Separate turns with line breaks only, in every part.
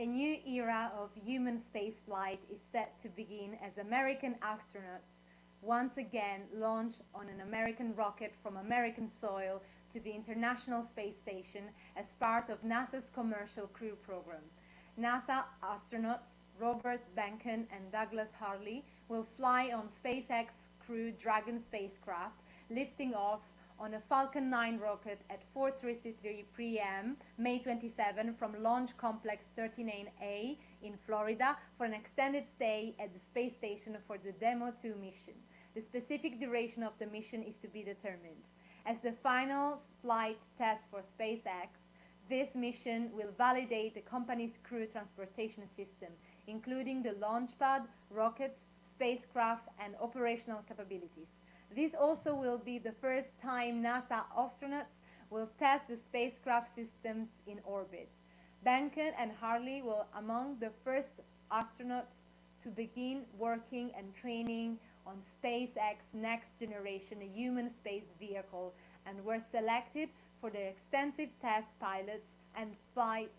A new era of human spaceflight is set to begin as American astronauts once again launch on an American rocket from American soil to the International Space Station as part of NASA's Commercial Crew Program. NASA astronauts Robert Behnken and Douglas Hurley will fly on SpaceX Crew Dragon spacecraft, lifting off on a Falcon 9 rocket at 4:33 p.m. May 27 from Launch Complex 39A in Florida for an extended stay at the space station for the Demo 2 mission. The specific duration of the mission is to be determined. As the final flight test for SpaceX, this mission will validate the company's crew transportation system, including the launch pad, rockets, spacecraft, and operational capabilities. This also will be the first time NASA astronauts will test the spacecraft systems in orbit. Behnken and Hurley will among the first astronauts to begin working and training on SpaceX next generation human space vehicle and were selected for their extensive test pilots and flight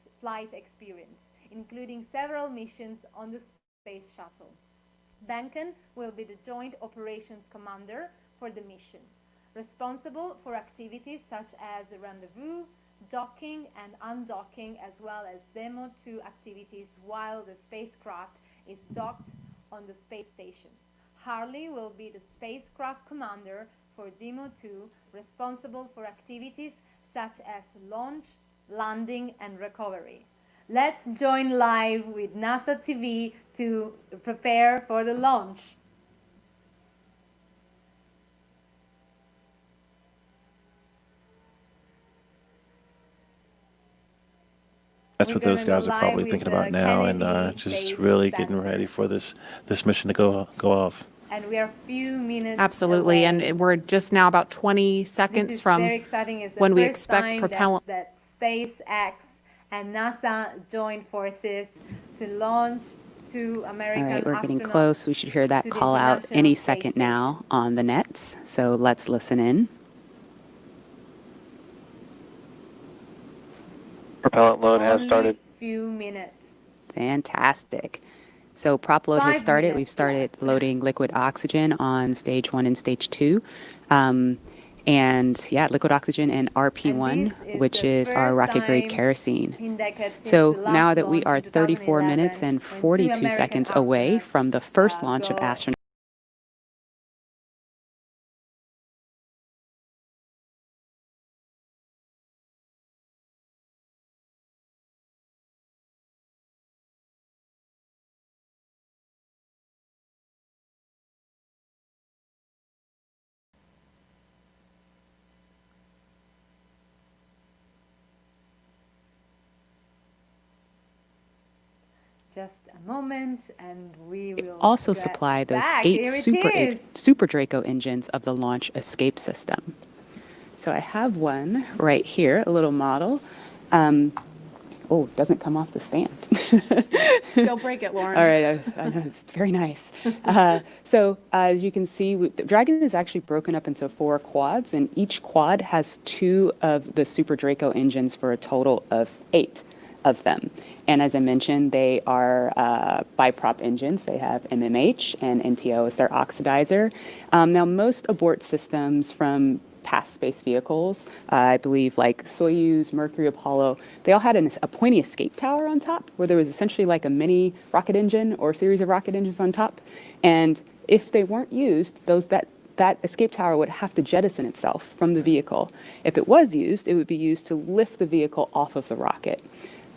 experience, including several missions on the Space Shuttle. Behnken will be the Joint Operations Commander for the mission, responsible for activities such as rendezvous, docking and undocking, as well as Demo 2 activities while the spacecraft is docked on the space station. Hurley will be the spacecraft commander for Demo 2, responsible for activities such as launch, landing, and recovery. Let's join live with NASA TV to prepare for the launch.
That's what those guys are probably thinking about now, and just really getting ready for this mission to go off.
And we are a few minutes
Absolutely,
away.
and we're just now about 20 seconds from when we expect propellant.
That SpaceX and NASA join forces to launch two American astronauts.
All right, we're getting close. We should hear that call out any second now on the nets. So let's listen in.
Propellant load has started.
Few minutes.
Fantastic. So prop load has started. We've started loading liquid oxygen on stage 1 and stage 2. And yeah, liquid oxygen and RP1, which is our rocket grade kerosene. So now that we are 34 minutes and 42 seconds away from the first launch of astronauts.
Just a moment, and we will
also supply those 8 Super Draco engines of the launch escape system. So I have one right here, a little model. Oh, it doesn't come off the stand.
Don't break it, Lauren.
All right, I know, it's very nice. So as you can see, the Dragon is actually broken up into 4 quads, and each quad has 2 of the Super Draco engines for a total of 8 of them. And as I mentioned, they are biprop engines. They have MMH and NTO as their oxidizer. Now, most abort systems from past space vehicles, I believe like Soyuz, Mercury, Apollo, they all had a pointy escape tower on top where there was essentially like a mini rocket engine or series of rocket engines on top. And if they weren't used, that escape tower would have to jettison itself from the vehicle. If it was used, it would be used to lift the vehicle off of the rocket.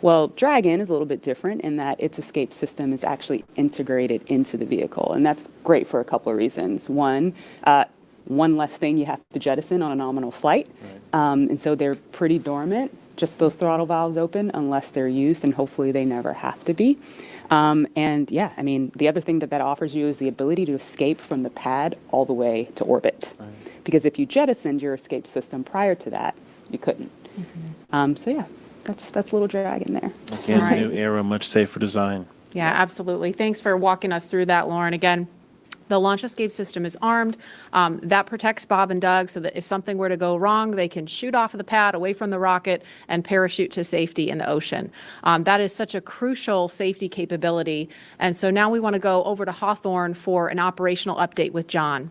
Well, Dragon is a little bit different in that its escape system is actually integrated into the vehicle, and that's great for a couple of reasons. One less thing you have to jettison on a nominal flight, and so they're pretty dormant, just those throttle valves open unless they're used, and hopefully they never have to be. And yeah, I mean, the other thing that offers you is the ability to escape from the pad all the way to orbit. Because if you jettisoned your escape system prior to that, you couldn't. So yeah. That's Little Dragon there.
Again, right. New era, much safer design.
Yeah, absolutely. Thanks for walking us through that, Lauren. Again, The launch escape system is armed. That protects Bob and Doug so that if something were to go wrong, they can shoot off of the pad away from the rocket and parachute to safety in the ocean. That is such a crucial safety capability. And so now we want to go over to Hawthorne for an operational update with John.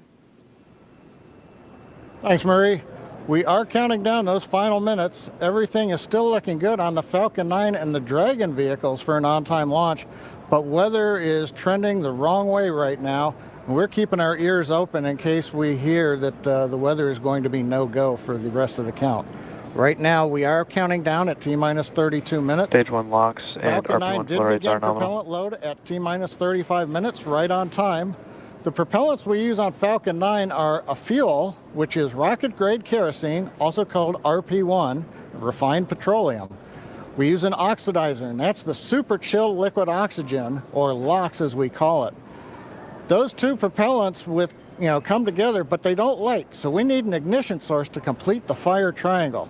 Thanks, Marie. We are counting down those final minutes. Everything is still looking good on the Falcon 9 and the Dragon vehicles for an on-time launch, but weather is trending the wrong way right now. We're keeping our ears open in case we hear that the weather is going to be no-go for the rest of the count. Right now, we are counting down at T-minus 32 minutes.
Stage 1 locks and
Falcon 9
RP1
did
flow rates
begin
are nominal.
propellant load at T-minus 35 minutes, right on time. The propellants we use on Falcon 9 are a fuel, which is rocket-grade kerosene, also called RP1, refined petroleum. We use an oxidizer, and that's the super chilled liquid oxygen, or LOX as we call it. Those two propellants come together, but they don't light, so we need an ignition source to complete the fire triangle.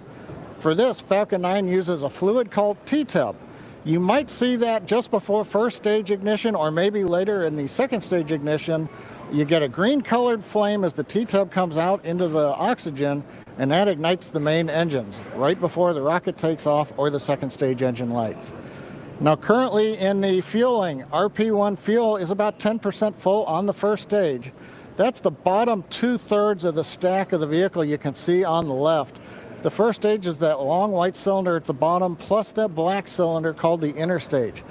For this, Falcon 9 uses a fluid called T-tub. You might see that just before first stage ignition, or maybe later in the second stage ignition. You get a green-colored flame as the T-tub comes out into the oxygen, and that ignites the main engines right before the rocket takes off or the second stage engine lights. Now, currently in the fueling, RP1 fuel is about 10% full on the first stage. That's the bottom 2/3 of the stack of the vehicle you can see on the left. The first stage is that long white cylinder at the bottom, plus that black cylinder called the inner stage.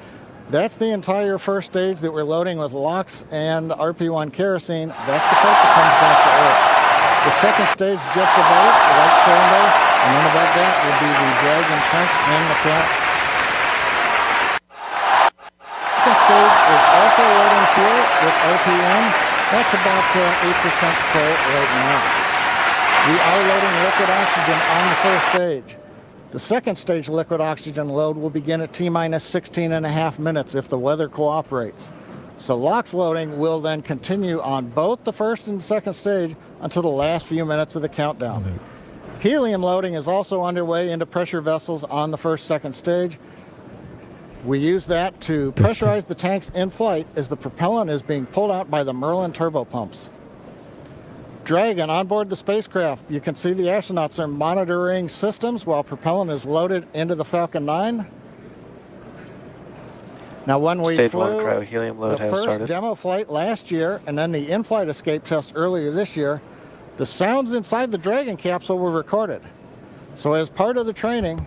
That's the entire first stage that we're loading with LOX and RP1 kerosene. That's the part that comes back to Earth. The second stage just above it, the white cylinder, and then above that would be the Dragon tank and the cap. Second stage is also loading fuel with RP1. That's about 8% full right now. We are loading liquid oxygen on the first stage. The second stage liquid oxygen load will begin at T-minus 16.5 minutes if the weather cooperates. So LOX loading will then continue on both the first and second stage until the last few minutes of the countdown. Helium loading is also underway into pressure vessels on the second stage. We use that to pressurize the tanks in flight as the propellant is being pulled out by the Merlin turbopumps. Dragon on board the spacecraft. You can see the astronauts are monitoring systems while propellant is loaded into the Falcon 9. Now, when we
Stage
flew
1 cryo-helium load
the
has
first
started.
demo flight last year and then the in-flight escape test earlier this year, the sounds inside the Dragon capsule were recorded. So as part of the training,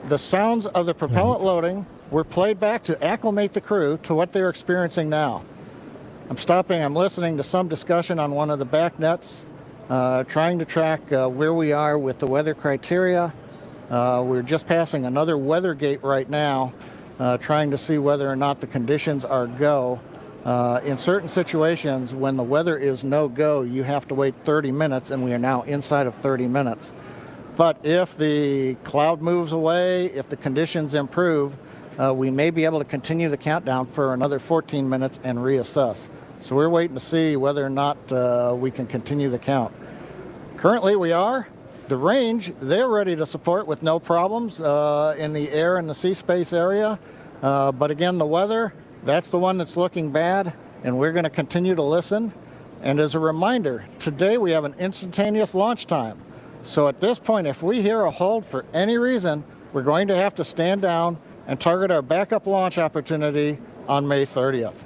the sounds of the propellant loading were played back to acclimate the crew to what they're experiencing now. I'm listening to some discussion on one of the back nets, trying to track where we are with the weather criteria. We're just passing another weather gate right now, trying to see whether or not the conditions are go. In certain situations, when the weather is no-go, you have to wait 30 minutes, and we are now inside of 30 minutes. But if the cloud moves away, if the conditions improve, we may be able to continue the countdown for another 14 minutes and reassess. So we're waiting to see whether or not we can continue the count. Currently we are. The range, they're ready to support with no problems in the air and the sea space area. But again, the weather, that's the one that's looking bad, and we're going to continue to listen. And as a reminder, today we have an instantaneous launch time. So at this point, if we hear a hold for any reason, we're going to have to stand down and target our backup launch opportunity on May 30th.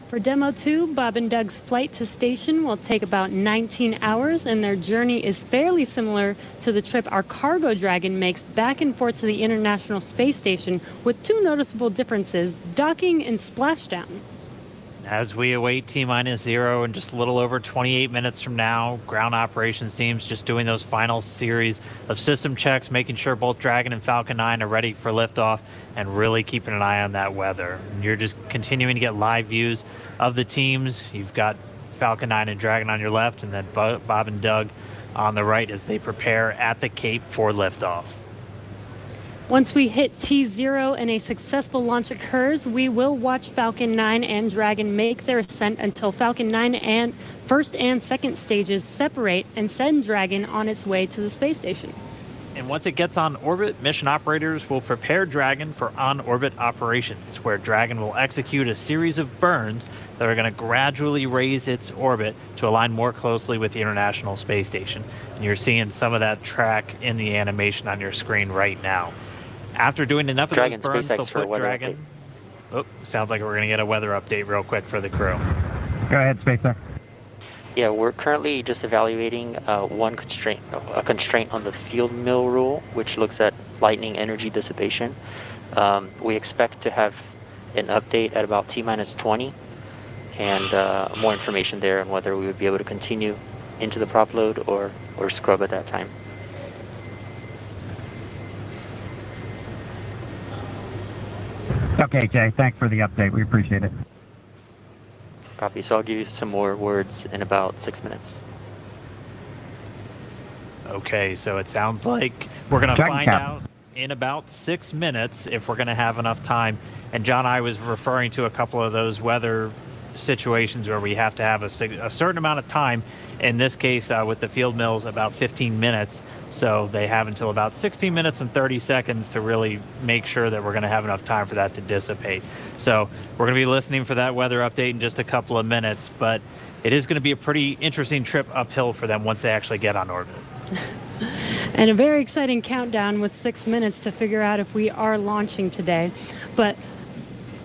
For Demo 2, Bob and Doug's flight to station will take about 19 hours, and their journey is fairly similar to the trip our cargo Dragon makes back and forth to the International Space Station, with two noticeable differences: docking and splashdown.
As we await T-minus 0 in just a little over 28 minutes from now, ground operations teams just doing those final series of system checks, making sure both Dragon and Falcon 9 are ready for liftoff, and really keeping an eye on that weather. And you're just continuing to get live views of the teams. You've got Falcon 9 and Dragon on your left, and then Bob and Doug on the right as they prepare at the Cape for liftoff.
Once we hit T0 and a successful launch occurs, we will watch Falcon 9 and Dragon make their ascent until Falcon 9 and first and second stages separate and send Dragon on its way to the space station.
And once it gets on orbit, mission operators will prepare Dragon for on-orbit operations, where Dragon will execute a series of burns that are going to gradually raise its orbit to align more closely with the International Space Station. And you're seeing some of that track in the animation on your screen right now. After doing enough of
Dragon
those burns,
SpaceX
they'll
for
put
weather
Dragon... Oh, sounds like we're going to get a weather update real quick for the crew.
Go ahead, Spacer.
Yeah, we're currently just evaluating a constraint on the field mill rule, which looks at lightning energy dissipation. We expect to have an update at about T-minus 20 and more information there on whether we would be able to continue into the prop load or scrub at that time.
Okay, Jay, thanks for the update. We appreciate it.
Copy. So I'll give you some more words in about 6 minutes.
Okay, so it sounds like we're going to
Dragon
find
Cap.
out in about 6 minutes if we're going to have enough time. And John, I was referring to a couple of those weather situations where we have to have a certain amount of time. In this case, with the field mills, about 15 minutes. So they have until about 16 minutes and 30 seconds to really make sure that we're going to have enough time for that to dissipate. So we're going to be listening for that weather update in just a couple of minutes. But it is going to be a pretty interesting trip uphill for them once they actually get on orbit.
And a very exciting countdown with 6 minutes to figure out if we are launching today. But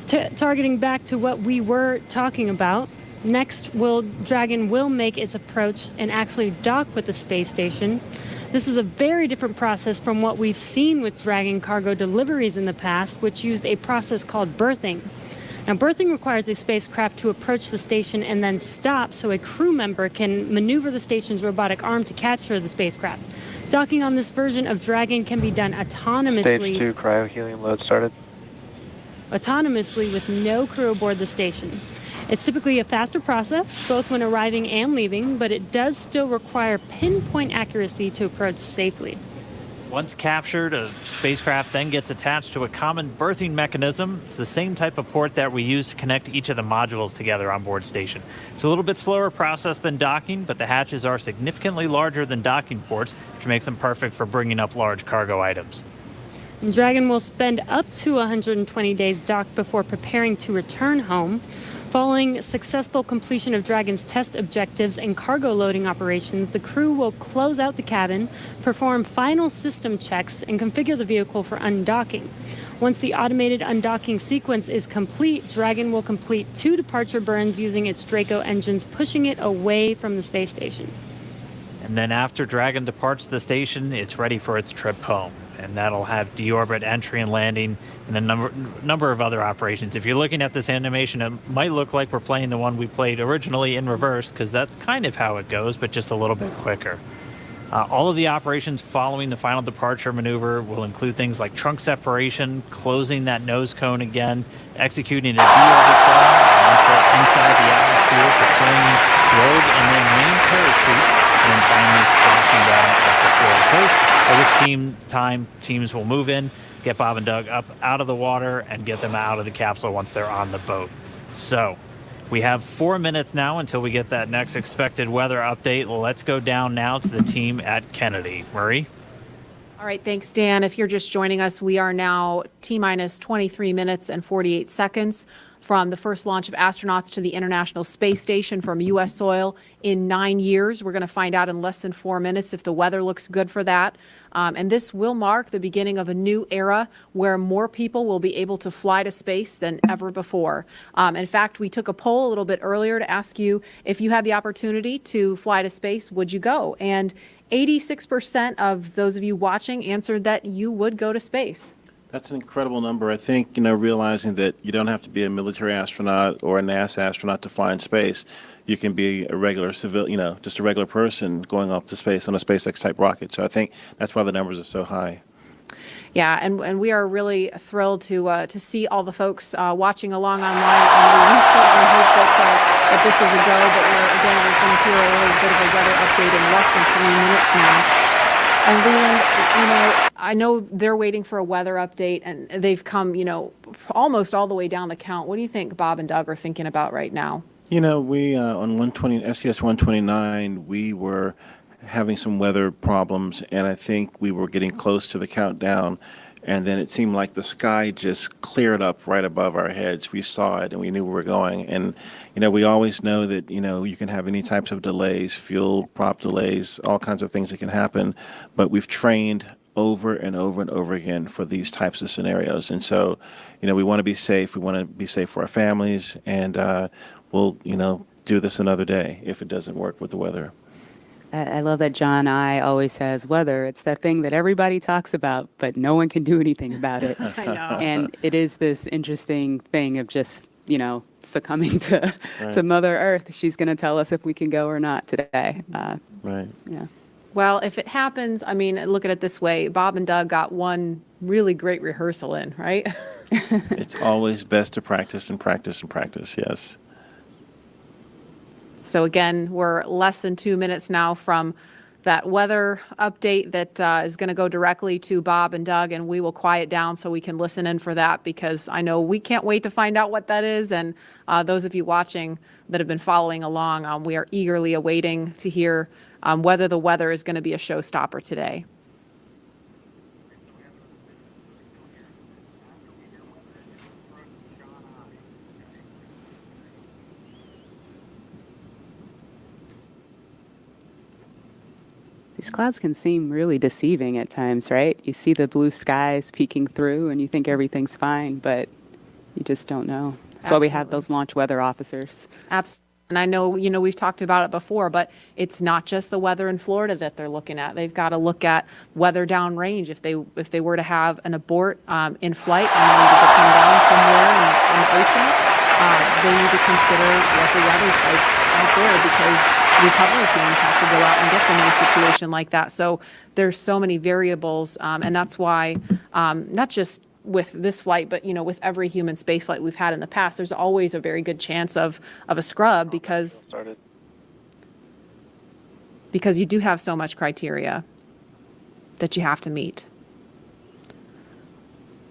targeting back to what we were talking about, next Dragon will make its approach and actually dock with the space station. This is a very different process from what we've seen with Dragon cargo deliveries in the past, which used a process called berthing. Now, berthing requires a spacecraft to approach the station and then stop so a crew member can maneuver the station's robotic arm to capture the spacecraft. Docking on this version of Dragon can be done autonomously.
Stage 2 cryo-helium load started.
Autonomously with no crew aboard the station. It's typically a faster process, both when arriving and leaving, but it does still require pinpoint accuracy to approach safely.
Once captured, a spacecraft then gets attached to a common berthing mechanism. It's the same type of port that we use to connect each of the modules together on board station. It's a little bit slower process than docking, but the hatches are significantly larger than docking ports, which makes them perfect for bringing up large cargo items.
And Dragon will spend up to 120 days docked before preparing to return home. Following successful completion of Dragon's test objectives and cargo loading operations, the crew will close out the cabin, perform final system checks, and configure the vehicle for undocking. Once the automated undocking sequence is complete, Dragon will complete 2 departure burns using its Draco engines, pushing it away from the space station.
And then after Dragon departs the station, it's ready for its trip home. And that'll have deorbit entry and landing and a number of other operations. If you're looking at this animation, it might look like we're playing the one we played originally in reverse, because that's kind of how it goes, but just a little bit quicker. All of the operations following the final departure maneuver will include things like trunk separation, closing that nose cone again, executing a deorbit burn once they're inside the atmosphere, deploying drogue and then main parachutes, and then finally splashing down at the Florida coast, at which teams will move in, get Bob and Doug up out of the water, and get them out of the capsule once they're on the boat. So we have 4 minutes now until we get that next expected weather update. Let's go down now to the team at Kennedy. Murray?
All right, thanks, Dan. If you're just joining us, we are now T-minus 23 minutes and 48 seconds from the first launch of astronauts to the International Space Station from U.S. soil in 9 years. We're going to find out in less than 4 minutes if the weather looks good for that. And this will mark the beginning of a new era where more people will be able to fly to space than ever before. In fact, we took a poll a little bit earlier to ask you if you had the opportunity to fly to space, would you go? And 86% of those of you watching answered that you would go to space.
That's an incredible number. I think, realizing that you don't have to be a military astronaut or a NASA astronaut to fly in space. You can be a regular civilian, just a regular person going up to space on a SpaceX type rocket. So I think that's why the numbers are so high.
Yeah, and we are really thrilled to see all the folks watching along online. And we certainly hope that this is a go. But we're going to hear a little bit of a weather update in less than 3 minutes now. And Leland, I know they're waiting for a weather update, and they've come, almost all the way down the count. What do you think Bob and Doug are thinking about right now?
We on 120 SES 129, we were having some weather problems, and I think we were getting close to the countdown, and then it seemed like the sky just cleared up right above our heads. We saw it, and we knew where we were going. And we always know that you can have any types of delays, fuel prop delays, all kinds of things that can happen, but we've trained over and over and over again for these types of scenarios. And so, we want to be safe. We want to be safe for our families, and we'll, do this another day if it doesn't work with the weather.
I love that John I always says weather. It's that thing that everybody talks about, but no one can do anything about it.
I know.
And it is this interesting thing of just, succumbing to Mother Earth. She's going to tell us if we can go or not today.
Right.
Yeah.
Well, if it happens, look at it this way. Bob and Doug got one really great rehearsal in, right?
It's always best to practice and practice and practice, yes.
So again, we're less than 2 minutes now from that weather update that is going to go directly to Bob and Doug, and we will quiet down so we can listen in for that, because I know we can't wait to find out what that is. And those of you watching that have been following along, we are eagerly awaiting to hear whether the weather is going to be a showstopper today.
These clouds can seem really deceiving at times, right? You see the blue skies peeking through and you think everything's fine, but you just don't know. That's why we have those launch weather officers.
Absolutely. And I know, we've talked about it before, but it's not just the weather in Florida that they're looking at. They've got to look at weather downrange. If they were to have an abort in flight and they needed to come down somewhere in the ocean, they need to consider what the weather's like out there, because recovery teams have to go out and get them in a situation like that. So there's so many variables, and that's why not just with this flight, but with every human space flight we've had in the past, there's always a very good chance of a scrub, because you do have so much criteria that you have to meet.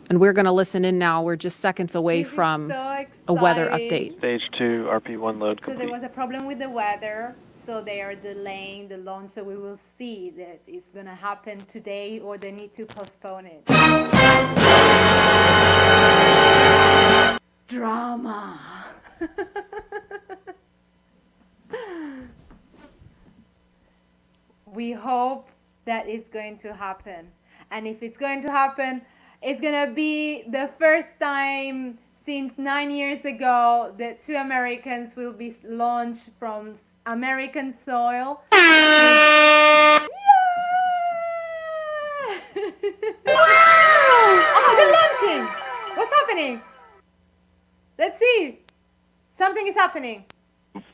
And we're going to listen in now. We're just seconds away from a weather update.
Stage 2, RP1 load
So
complete.
there was a problem with the weather, so they are delaying the launch, so we will see that it's going to happen today or they need to postpone it. Drama. We hope that it's going to happen. And if it's going to happen, it's going to be the first time since 9 years ago that 2 Americans will be launched from American soil. Yeah! Oh, they're launching! What's happening? Let's see. Something is happening.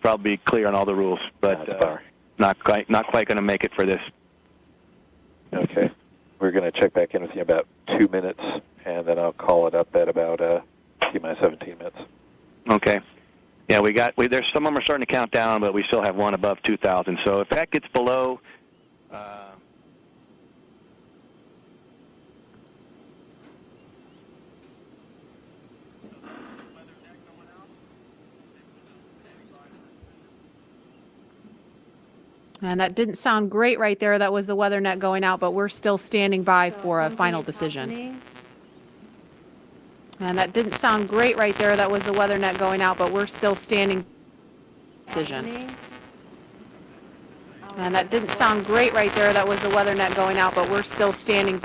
Probably clear on all the rules, but not quite going to make it for this.
Okay. We're going to check back in with you in about 2 minutes, and then I'll call it up at about T-minus 17 minutes.
Okay. Yeah, there's some of them are starting to count down, but we still have one above 2,000. So if that gets below,
And that didn't sound great right there. That was the weather net going out, but we're still standing by for a final decision.
Happening.
And that didn't sound great right there. That was the weather net going out, but we're still standing decision.
Happening.
And that didn't sound great right there. That was the weather net going out, but we're still standing.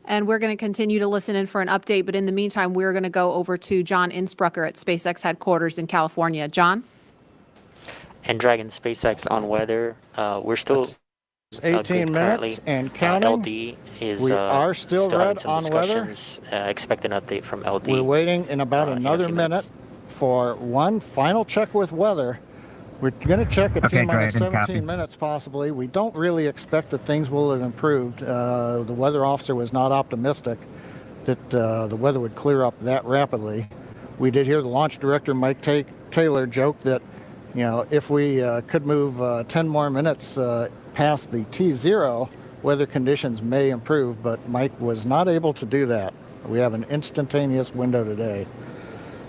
And we're going to continue to listen in for an update. But in the meantime, we're going to go over to John Innsbrucker at SpaceX headquarters in California. John?
And Dragon SpaceX on weather, we're still
18 minutes and counting.
LD is
We are still
having
red
some
on weather.
discussions. Expect an update from LD.
We're waiting in about
in a
another
few
minute
minutes.
for one final check with weather. We're going to check at
Okay,
T-minus
Dragon,
17
copy.
minutes possibly. We don't really expect that things will have improved. The weather officer was not optimistic that the weather would clear up that rapidly. We did hear the launch director, Mike Taylor, joke that, you know, if we could move 10 more minutes past the T0, weather conditions may improve, but Mike was not able to do that. We have an instantaneous window today.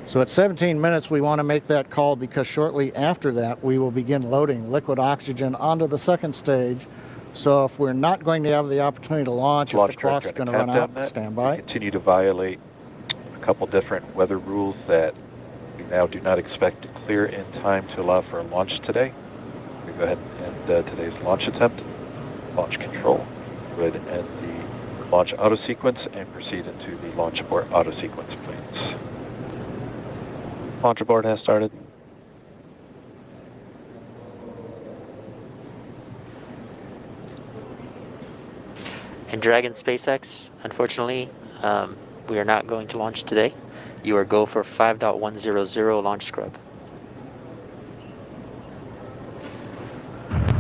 So at 17 minutes, we want to make that call because shortly after that, we will begin loading liquid oxygen onto the second stage. So if we're not going to have the opportunity to launch, if the clock's going to run out, stand by.
Continue to violate a couple different weather rules that we now do not expect to clear in time to allow for a launch today. We go ahead and end today's launch attempt. Launch control. Go ahead and end the launch auto sequence and proceed into the launch abort auto sequence, please. Launch abort has started.
And Dragon SpaceX, unfortunately, we are not going to launch today. You are go for 5.100 launch scrub.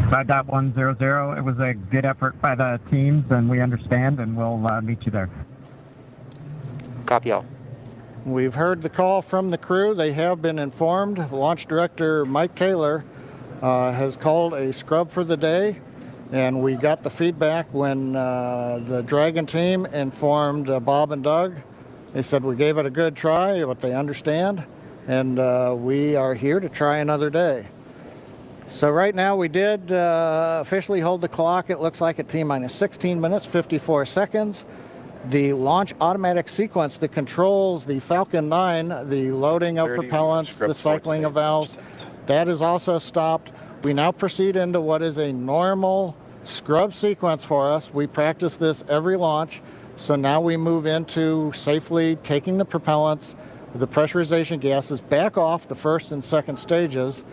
5.100. It was a good effort by the teams, and we understand, and we'll meet you there.
Copy all.
We've heard the call from the crew. They have been informed. Launch director Mike Taylor has called a scrub for the day, and we got the feedback when the Dragon team informed Bob and Doug. They said we gave it a good try, but they understand, and we are here to try another day. So right now we did officially hold the clock. It looks like at T-minus 16 minutes, 54 seconds. The launch automatic sequence that controls the Falcon 9, the loading of propellants, the cycling of valves, that is also stopped. We now proceed into what is a normal scrub sequence for us. We practice this every launch. So now we move into safely taking the propellants, the pressurization gases back off the first and second stages.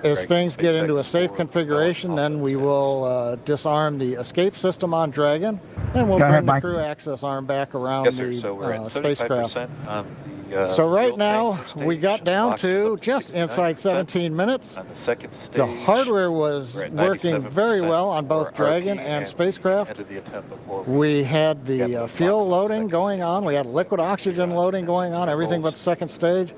As things get into a safe configuration, then we will disarm the escape system on Dragon, and we'll bring the crew access arm back around the spacecraft. So right now, we got down to just inside 17 minutes. The hardware was working very well on both Dragon and spacecraft. We had the fuel loading going on. We had liquid oxygen loading going on, everything but the second stage.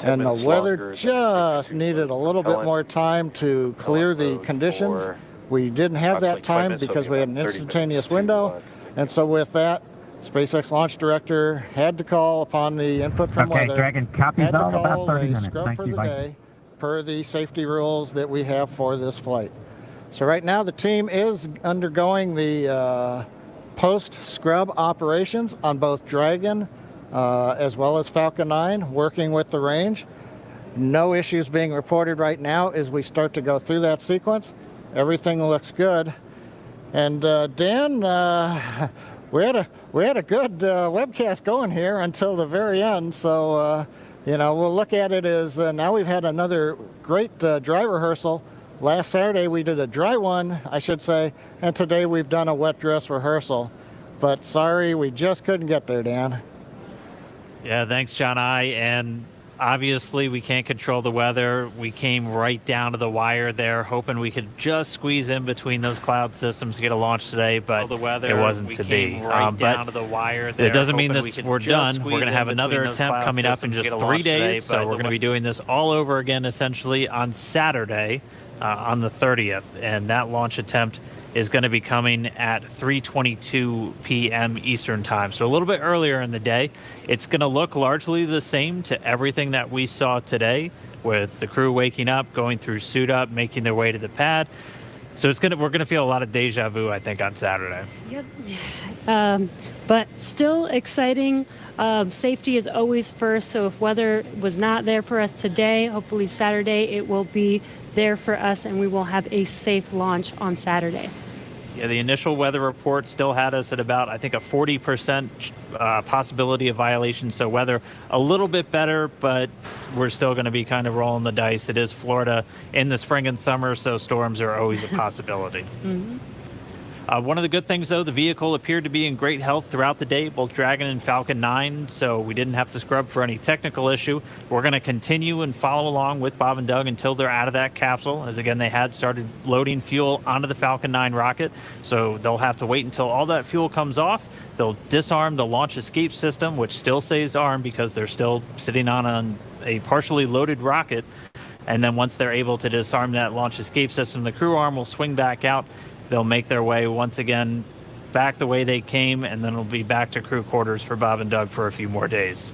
And the weather just needed a little bit more time to clear the conditions. We didn't have that time because we had an instantaneous window. And so with that, SpaceX launch director had to call upon the input from weather.
Dragon copies
had to
all
call
about 30
a
minutes.
scrub
Thank
for
you,
the
bye.
day per the safety rules that we have for this flight. So right now the team is undergoing the post-scrub operations on both Dragon as well as Falcon 9, working with the range. No issues being reported right now as we start to go through that sequence. Everything looks good. And Dan, we had a good webcast going here until the very end. So, you know, we'll look at it as now we've had another great dry rehearsal. Last Saturday we did a dry one, I should say, and today we've done a wet dress rehearsal. But sorry, we just couldn't get there, Dan.
Yeah, thanks, John I. And obviously, we can't control the weather. We came right down to the wire there, hoping we could just squeeze in between those cloud systems to get a launch today, but it wasn't to be. But
down to the wire there,
it doesn't mean we're done.
squeeze
We're going to
in
have another
between those
attempt
cloud
coming up in
systems to
just
get a
3
launch today,
days, so
but
we're going to be doing this all over again, essentially, on Saturday, on the 30th, and that launch attempt is going to be coming at 3:22 p.m. Eastern time, so a little bit earlier in the day. It's going to look largely the same to everything that we saw today, with the crew waking up, going through suit up, making their way to the pad. So we're going to feel a lot of deja vu, I think, on Saturday.
Yep. But still exciting. Safety is always first, so if weather was not there for us today, hopefully Saturday it will be there for us, and we will have a safe launch on Saturday.
Yeah, the initial weather report still had us at about, I think, a 40% possibility of violation. So weather a little bit better, but we're still going to be kind of rolling the dice. It is Florida in the spring and summer, so storms are always a possibility.
Mm-hmm.
One of the good things, though, the vehicle appeared to be in great health throughout the day, both Dragon and Falcon 9, so we didn't have to scrub for any technical issue. We're going to continue and follow along with Bob and Doug until they're out of that capsule, as again, they had started loading fuel onto the Falcon 9 rocket, so they'll have to wait until all that fuel comes off. They'll disarm the launch escape system, which still stays armed because they're still sitting on a partially loaded rocket. And then once they're able to disarm that launch escape system, the crew arm will swing back out. They'll make their way once again back the way they came, and then it'll be back to crew quarters for Bob and Doug for a few more days.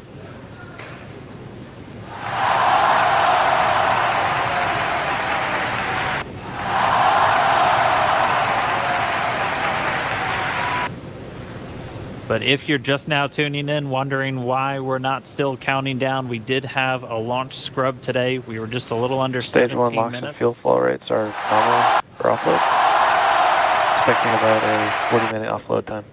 But if you're just now tuning in, wondering why we're not still counting down, we did have a launch scrub today. We were just a little under
Stage
17
1 LOX
minutes.
and fuel flow rates are normal for offload. Expecting about a 40-minute offload time.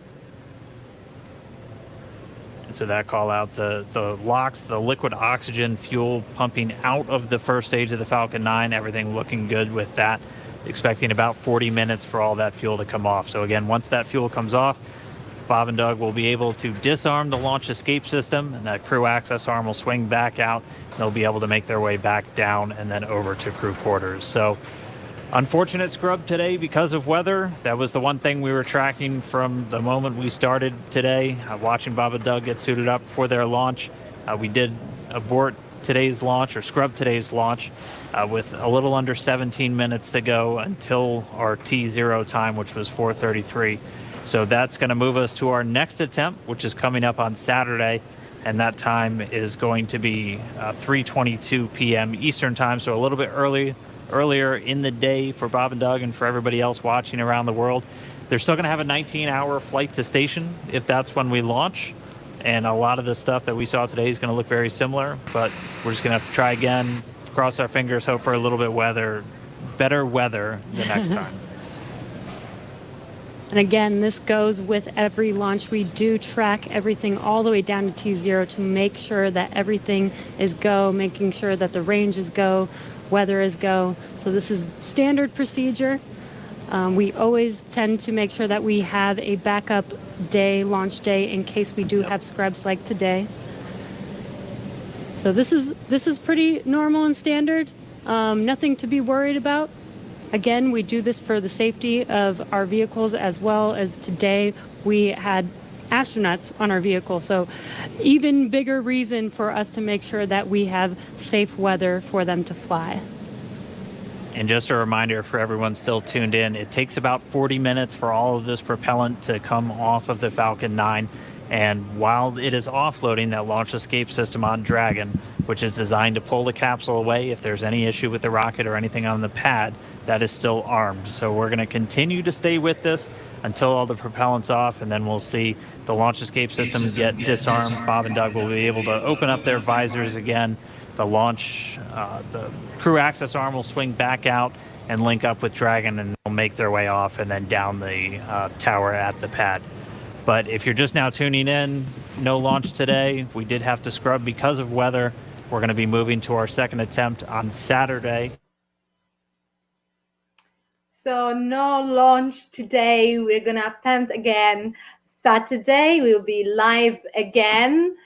And so that call out, the LOX, the liquid oxygen fuel pumping out of the first stage of the Falcon 9, everything looking good with that. Expecting about 40 minutes for all that fuel to come off. So again, once that fuel comes off, Bob and Doug will be able to disarm the launch escape system, and that crew access arm will swing back out. They'll be able to make their way back down and then over to crew quarters. So unfortunate scrub today because of weather. That was the one thing we were tracking from the moment we started today, watching Bob and Doug get suited up for their launch. We did abort today's launch, or scrub today's launch, with a little under 17 minutes to go until our T0 time, which was 4:33. So that's going to move us to our next attempt, which is coming up on Saturday, and that time is going to be 3:22 p.m. Eastern time, so a little bit earlier in the day for Bob and Doug and for everybody else watching around the world. They're still going to have a 19-hour flight to station if that's when we launch, and a lot of the stuff that we saw today is going to look very similar, but we're just going to have to try again, cross our fingers, hope for a little bit better weather the next time.
And again, this goes with every launch. We do track everything all the way down to T0 to make sure that everything is go, making sure that the range is go, weather is go. So this is standard procedure. We always tend to make sure that we have a backup day, launch day, in case we do have scrubs like today. So this is pretty normal and standard. Nothing to be worried about. Again, we do this for the safety of our vehicles, as well as today we had astronauts on our vehicle. So even bigger reason for us to make sure that we have safe weather for them to fly.
And just a reminder for everyone still tuned in, it takes about 40 minutes for all of this propellant to come off of the Falcon 9. And while it is offloading that launch escape system on Dragon, which is designed to pull the capsule away if there's any issue with the rocket or anything on the pad, that is still armed. So we're going to continue to stay with this until all the propellant's off, and then we'll see the launch escape system get disarmed. Bob and Doug will be able to open up their visors again. The crew access arm will swing back out and link up with Dragon, and they'll make their way off and then down the tower at the pad. But if you're just now tuning in, no launch today. We did have to scrub because of weather. We're going to be moving to our second attempt on Saturday.
So no launch today. We're going to attempt again Saturday. We'll be live again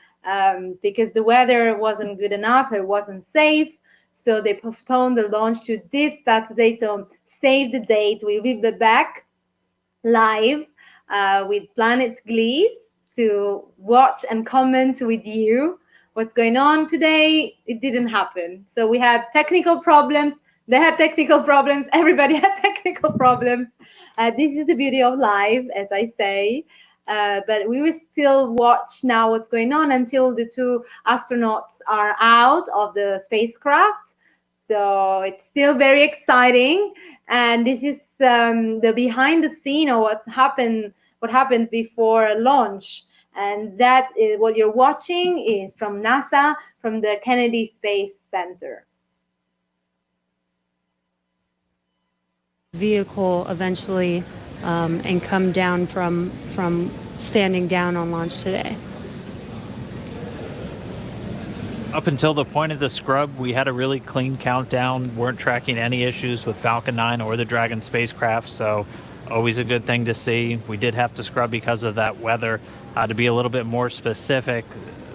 because the weather wasn't good enough. It wasn't safe. So they postponed the launch to this Saturday. So save the date. We will be back live with Planet Gliese to watch and comment with you what's going on today. It didn't happen. So we had technical problems. They had technical problems. Everybody had technical problems. This is the beauty of live, as I say. But we will still watch now what's going on until the two astronauts are out of the spacecraft. So it's still very exciting. And this is the behind the scene of what happens before launch. And that is what you're watching is from NASA, from the Kennedy Space Center.
Vehicle eventually and come down from standing down on launch today.
Up until the point of the scrub, we had a really clean countdown, weren't tracking any issues with Falcon 9 or the Dragon spacecraft, so always a good thing to see. We did have to scrub because of that weather. To be a little bit more specific,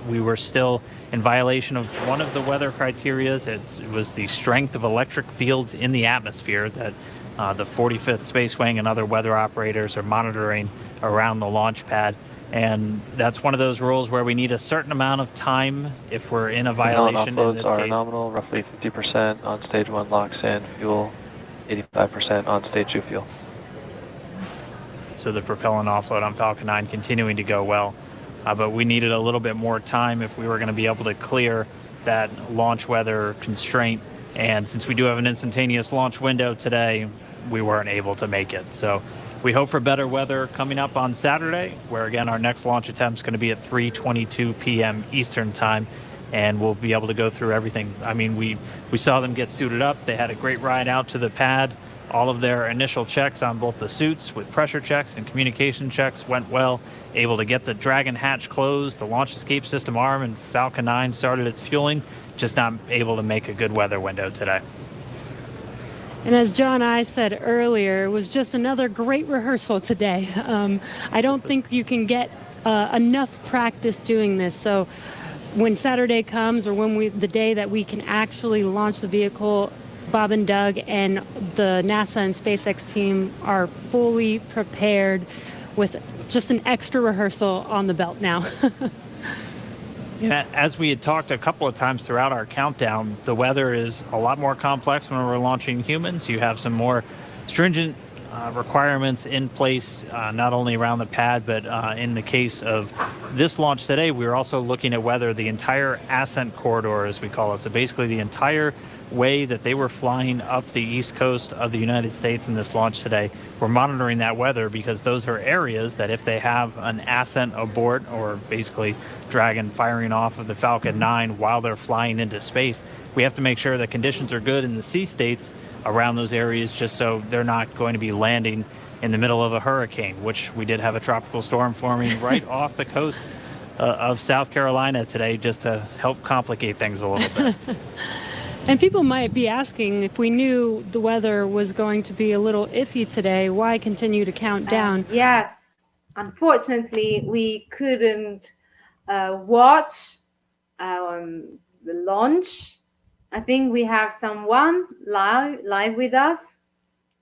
we were still in violation of one of the weather criterias. It was the strength of electric fields in the atmosphere that the 45th Space Wing and other weather operators are monitoring around the launch pad. And that's one of those rules where we need a certain amount of time if we're in a violation. In this
offloads are
case,
nominal, roughly 50% on stage 1 LOX and fuel, 85% on stage 2 fuel.
so the propellant offload on Falcon 9 continuing to go well. But we needed a little bit more time if we were going to be able to clear that launch weather constraint. And since we do have an instantaneous launch window today, we weren't able to make it. So we hope for better weather coming up on Saturday, where again our next launch attempt is going to be at 3:22 p.m. Eastern time, and we'll be able to go through everything. I mean, we saw them get suited up. They had a great ride out to the pad. All of their initial checks on both the suits with pressure checks and communication checks went well. Able to get the Dragon hatch closed, the launch escape system arm, and Falcon 9 started its fueling. Just not able to make a good weather window today.
And as John and I said earlier, it was just another great rehearsal today. I don't think you can get enough practice doing this. So when Saturday comes, or when the day that we can actually launch the vehicle, Bob and Doug and the NASA and SpaceX team are fully prepared with just an extra rehearsal on the belt now.
Yeah, as we had talked a couple of times throughout our countdown, the weather is a lot more complex when we're launching humans. You have some more stringent requirements in place, not only around the pad, but in the case of this launch today, we were also looking at whether the entire ascent corridor, as we call it, so basically the entire way that they were flying up the east coast of the United States in this launch today, we're monitoring that weather because those are areas that if they have an ascent abort, or basically Dragon firing off of the Falcon 9 while they're flying into space, we have to make sure that conditions are good in the sea states around those areas, just so they're not going to be landing in the middle of a hurricane, which we did have a tropical storm forming right off the coast of South Carolina today, just to help complicate things a little bit.
And people might be asking, if we knew the weather was going to be a little iffy today, why continue to count down?
Yes, unfortunately, we couldn't watch the launch. I think we have someone live with us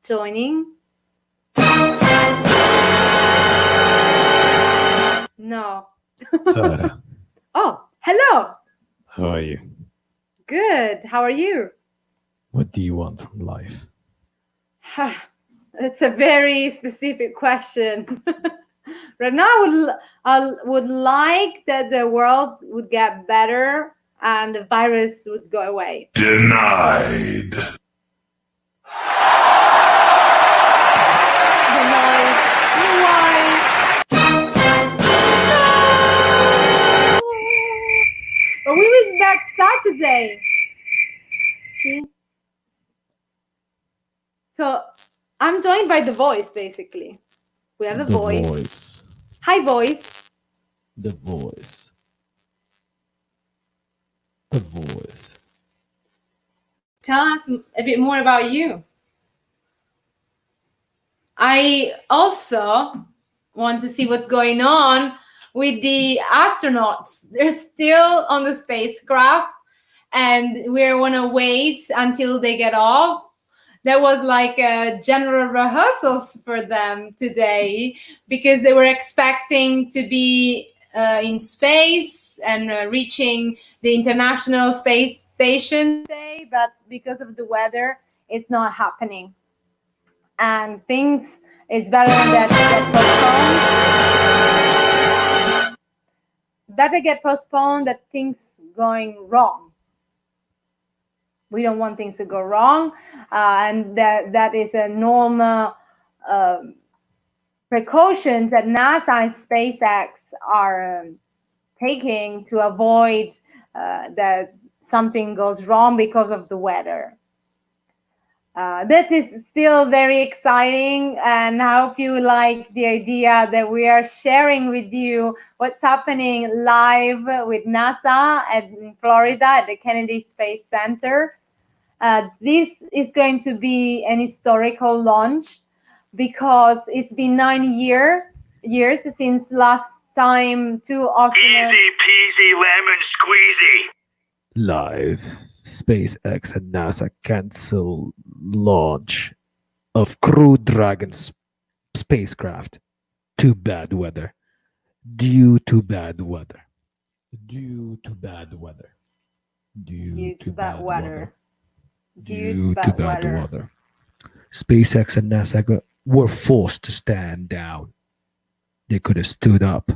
joining. No.
Sara,
Oh, hello.
how are you?
Good. How are you?
What do you want from life?
It's a very specific question. Right now, I would like that the world would get better and the virus would go away.
Denied.
Denied. Why? But we will be back Saturday. See? So I'm joined by the voice, basically. We have a voice. Hi, voice.
The voice. The voice.
Tell us a bit more about you. I also want to see what's going on with the astronauts. They're still on the spacecraft, and we want to wait until they get off. There was like a general rehearsals for them today because they were expecting to be in space and reaching the International Space Station today, but because of the weather, it's not happening. And things, it's better that get postponed. Better get postponed than things going wrong. We don't want things to go wrong, and that is a normal precautions that NASA and SpaceX are taking to avoid that something goes wrong because of the weather. That is still very exciting, and I hope you like the idea that we are sharing with you what's happening live with NASA in Florida at the Kennedy Space Center. This is going to be an historical launch because it's been 9 years since last time two astronauts.
Easy peasy lemon squeezy.
Live. SpaceX and NASA cancel launch of Crew Dragon spacecraft. Too bad weather. Due to bad weather. Due to bad weather. Due to bad weather. Due to bad weather. SpaceX and NASA were forced to stand down. They could have stood up,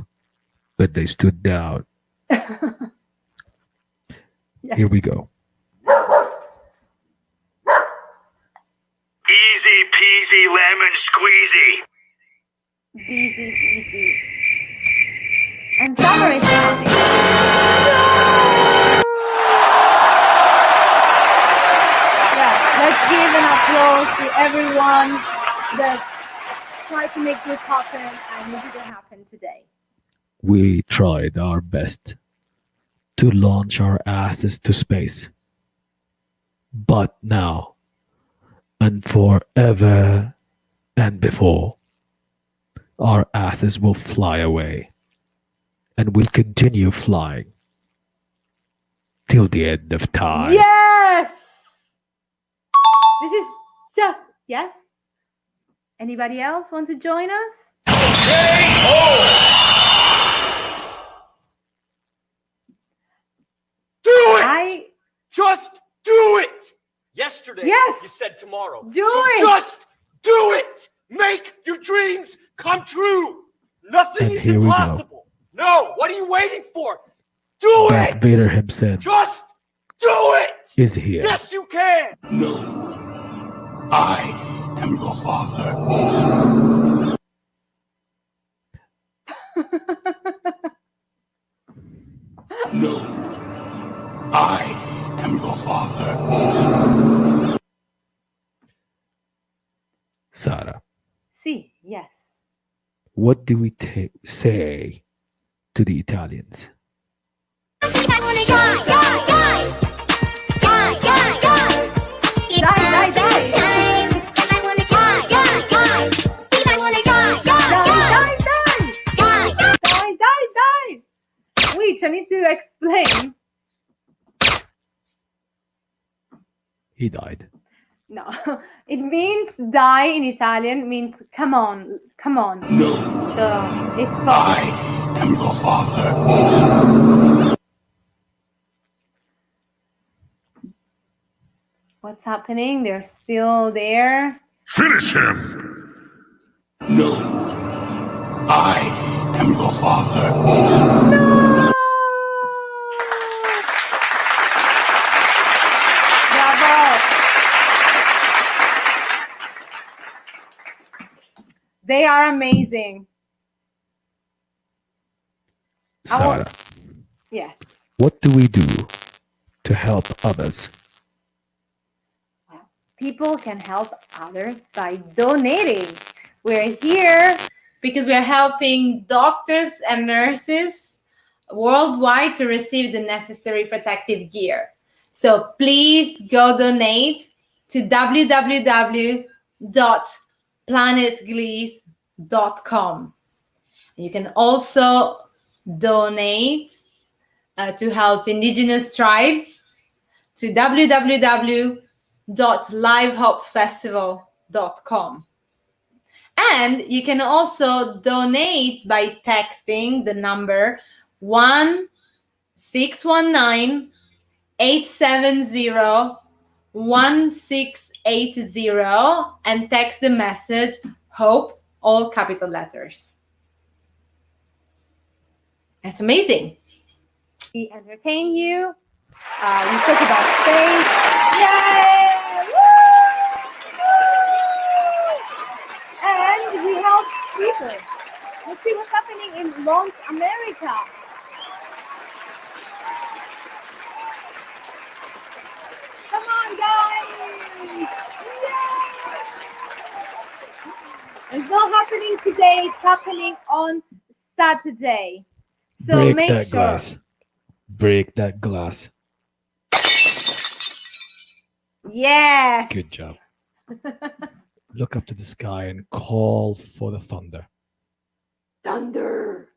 but they stood down. Here we go.
Easy peasy lemon squeezy.
Easy. And summer is coming. Yeah, let's give an applause to everyone that tried to make this happen, and it didn't happen today.
We tried our best to launch our asses to space. But now, and forever and before, our asses will fly away and will continue flying till the end of time.
Yes! This is just, yes? Anybody else want to join us?
Do it! Just do it! Yesterday,
Yes!
you said tomorrow.
Do
so
it!
just do it! Make your dreams come true! Nothing
And
is
here we go.
impossible. No, what are you waiting for? Do
Darth
it!
Vader himself
Just do it!
is here.
Yes, you can!
No, I am your father. No, I am your father.
Sara,
See, yes.
what do we say to the Italians?
Die. Wait, I need to explain.
He died.
No, it means die in Italian means come on.
No,
So it's
I
possible.
am your father.
What's happening? They're still there.
Finish him! No, I am your father.
Bravo! They are amazing.
Sara,
Yes.
what do we do to help others?
People can help others by donating. We're here because we're helping doctors and nurses worldwide to receive the necessary protective gear. So please go donate to www.planetgliss.com. You can also donate to help indigenous tribes to www.livehopefestival.com. And you can also donate by texting the number 1-619-870-1680 and text the message HOPE, all capital letters. That's amazing. We entertain you. We talk about space. Yay! Woo! And we help people. Let's see what's happening in Launch America. Come on, guys! Yay! It's not happening today. It's happening on Saturday. So
Break
make
that
sure.
glass. Break that glass.
Yes.
Good job. Look up to the sky and call for the thunder.
Thunder.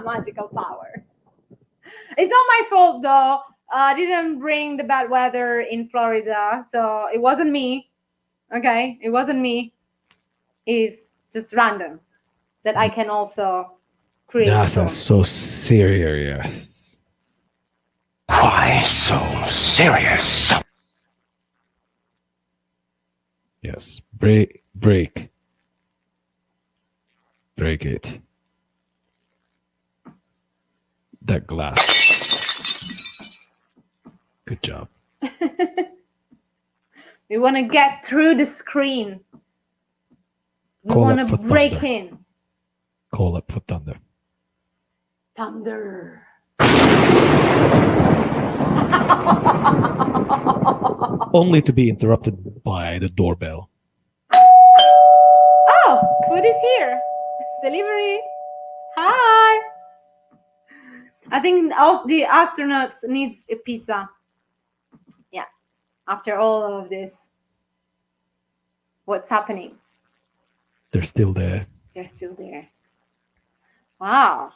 Magical power. It's not my fault though. I didn't bring the bad weather in Florida, so it wasn't me. Okay, it wasn't me. It's just random that I can also create.
NASA's so serious.
Why so serious?
Yes, break it. That glass. Good job.
We want to get through the screen. We
Call
want
up
to
for
break
thunder.
in.
Call up for thunder.
Thunder.
Only to be interrupted by the doorbell.
Oh, food is here. Delivery. Hi. I think also the astronauts needs a pizza. Yeah. After all of this, what's happening?
They're still there.
They're still there. Wow.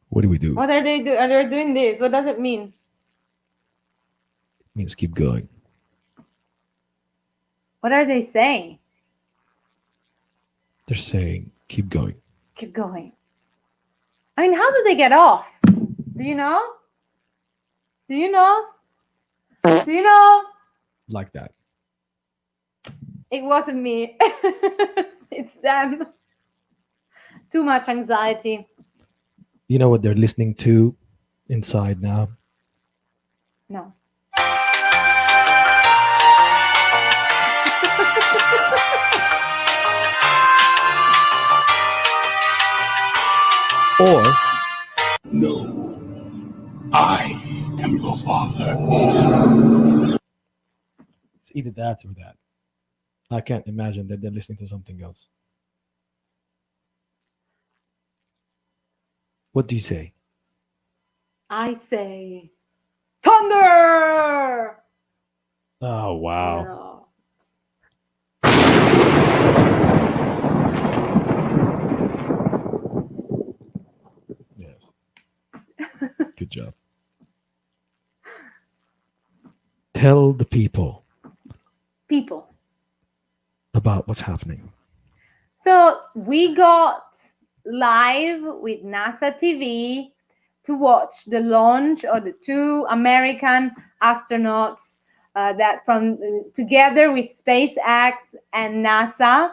What do we do?
What are they doing? Are they doing this? What does it mean?
It means keep going.
What are they saying?
They're saying keep going.
Keep going. I mean, how do they get off? Do you know? Do you know? Do you know?
Like that.
It wasn't me. It's them. Too much anxiety.
You know what they're listening to inside now?
No.
Or
No, I am your father.
it's either that or that. I can't imagine that they're listening to something else. What do you say?
I say thunder.
Oh, wow.
No.
Yes. Good job. Tell the people about what's happening.
So we got live with NASA TV to watch the launch of the two American astronauts that from together with SpaceX and NASA.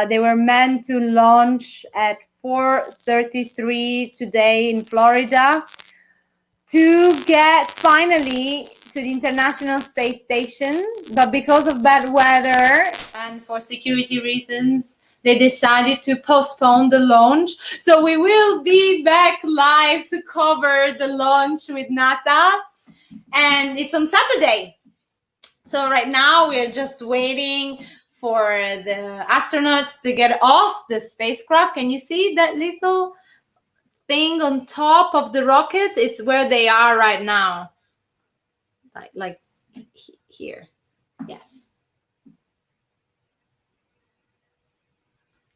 They were meant to launch at 4:33 today in Florida to get finally to the International Space Station, but because of bad weather and for security reasons, they decided to postpone the launch. So we will be back live to cover the launch with NASA, and it's on Saturday. So right now we're just waiting for the astronauts to get off the spacecraft. Can you see that little thing on top of the rocket? It's where they are right now. Like here. Yes.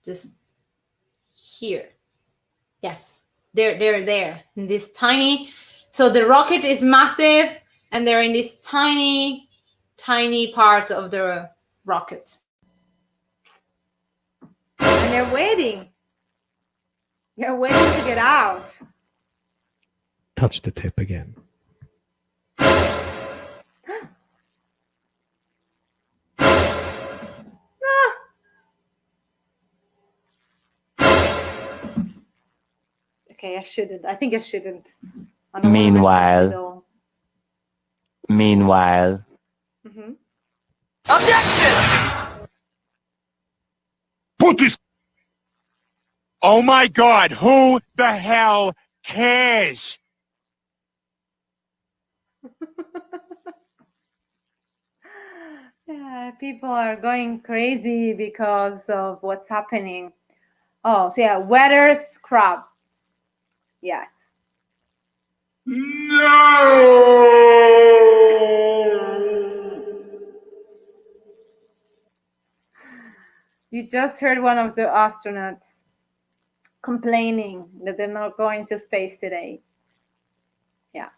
Just here. Yes. They're there in this tiny. So the rocket is massive and they're in this tiny part of the rocket. And they're waiting. They're waiting to get out.
Touch the tip again.
Okay, I shouldn't. I think I shouldn't.
Meanwhile.
Mm-hmm.
Objection! Put this. Oh my God! Who the hell cares?
Yeah, people are going crazy because of what's happening. Oh, so yeah, weather scrub. Yes.
No!
You just heard one of the astronauts complaining that they're not going to space today. Yeah.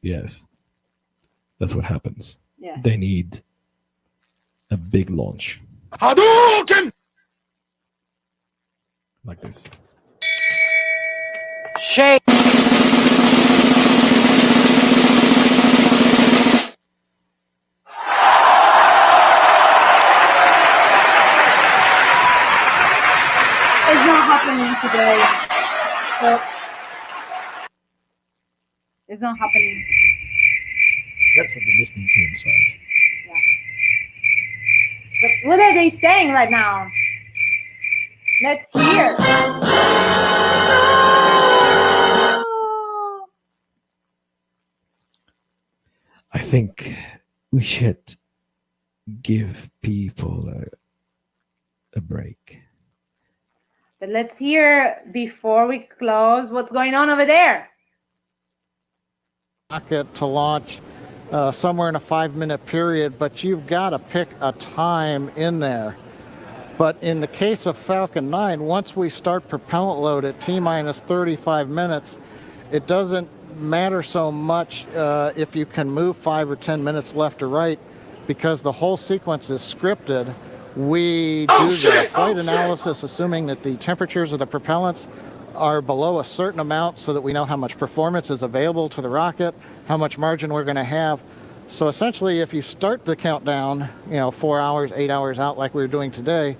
Yes. That's what happens.
Yeah.
They need a big launch.
Hadouken!
Like this.
Shake!
It's not happening today. So it's not happening.
That's what they're listening to inside.
But what are they saying right now? Let's hear.
I think we should give people a break.
But let's hear before we close what's going on over there.
Rocket to launch somewhere in a 5-minute period, but you've got to pick a time in there. But in the case of Falcon 9, once we start propellant load at T-minus 35 minutes, it doesn't matter so much if you can move 5 or 10 minutes left or right, because the whole sequence is scripted. We do the flight analysis assuming that the temperatures of the propellants are below a certain amount so that we know how much performance is available to the rocket, how much margin we're going to have. So essentially, if you start the countdown, 4 hours, 8 hours out like we were doing today,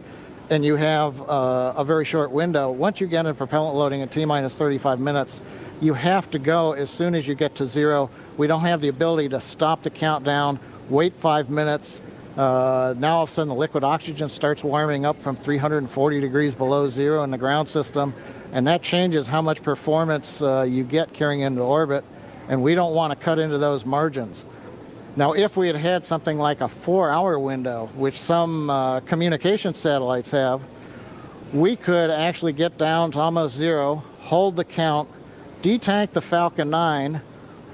and you have a very short window, once you get into propellant loading at T-minus 35 minutes, you have to go as soon as you get to zero. We don't have the ability to stop the countdown, wait 5 minutes. Now all of a sudden the liquid oxygen starts warming up from 340 degrees below zero in the ground system, and that changes how much performance you get carrying into orbit, and we don't want to cut into those margins. Now, if we had had something like a 4-hour window, which some communication satellites have, we could actually get down to almost zero, hold the count, detank the Falcon 9,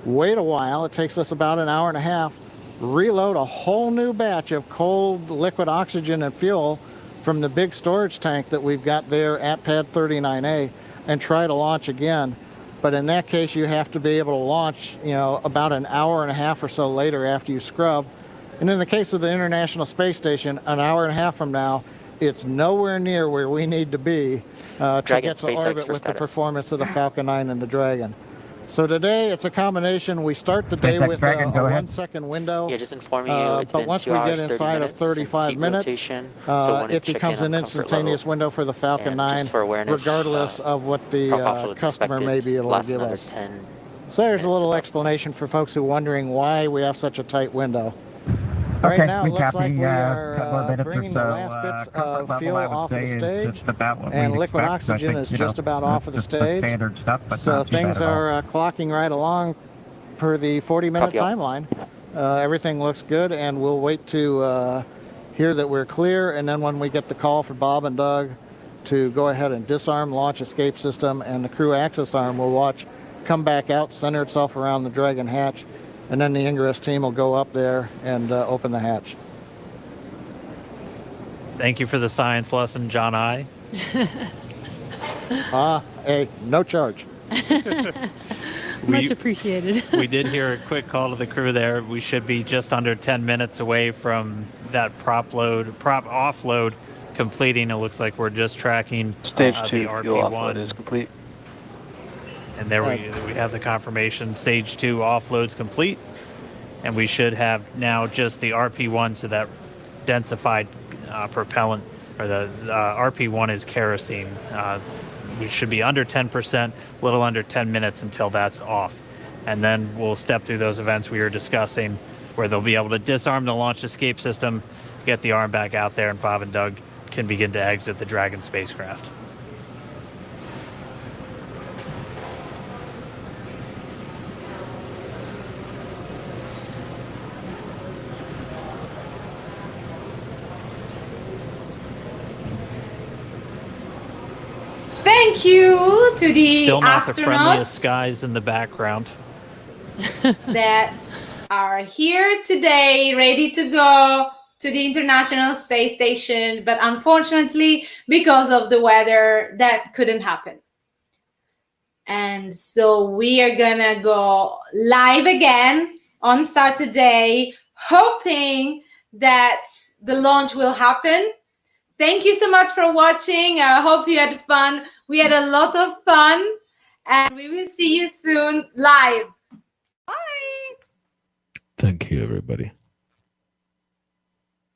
wait a while, it takes us about an hour and a half, reload a whole new batch of cold liquid oxygen and fuel from the big storage tank that we've got there at Pad 39A, and try to launch again. But in that case, you have to be able to launch, about an hour and a half or so later after you scrub. And in the case of the International Space Station, an hour and a half from now, it's nowhere near where we need to be to get to orbit with the performance of the Falcon 9 and the Dragon. So today, it's a combination. We start the day with a 1-second window.
Yeah, just informing you, it's
but
been
once
2
we
hours,
get
30
inside of
minutes
35
since
minutes,
rotation, so
it becomes an instantaneous window for the Falcon 9, regardless of what the customer may be able to give us. So there's a little explanation for folks who are wondering why we have such a tight window.
Okay,
Right now, it looks
recap
like we
couple
are
of minutes
bringing
or
the
so,
last bits
comfort
of fuel
level, I would
off of the
say, is
stage,
just about what
and
we'd
liquid
expect. I
oxygen
think,
is just about off of the
just the
stage.
standard stuff, but
So
not too bad
things
at all.
are clocking right along per the 40-minute timeline. Everything looks good, and we'll wait to hear that we're clear, and then when we get the call for Bob and Doug to go ahead and disarm launch escape system, and the crew access arm will come back out, center itself around the Dragon hatch, and then the ingress team will go up there and open the hatch.
Thank you for the science lesson, John I.
Hey, no charge.
Much appreciated.
We did hear a quick call to the crew there. We should be just under 10 minutes away from that prop offload completing. It looks like we're just tracking
Stage 2
the
fuel offload
RP1
is complete.
And there we have the confirmation. Stage 2 offload's complete. And we should have now just the RP1, so that densified propellant, or the RP1 is kerosene. We should be under 10%, a little under 10 minutes until that's off. And then we'll step through those events we were discussing, where they'll be able to disarm the launch escape system, get the arm back out there, and Bob and Doug can begin to exit the Dragon spacecraft.
thank you to the
Still not the friendliest
astronauts
skies in the background.
that are here today, ready to go to the International Space Station, but unfortunately, because of the weather, that couldn't happen. And so we are gonna go live again on Saturday, hoping that the launch will happen. Thank you so much for watching. I hope you had fun. We had a lot of fun, and we will see you soon live. Bye.
Thank you, everybody.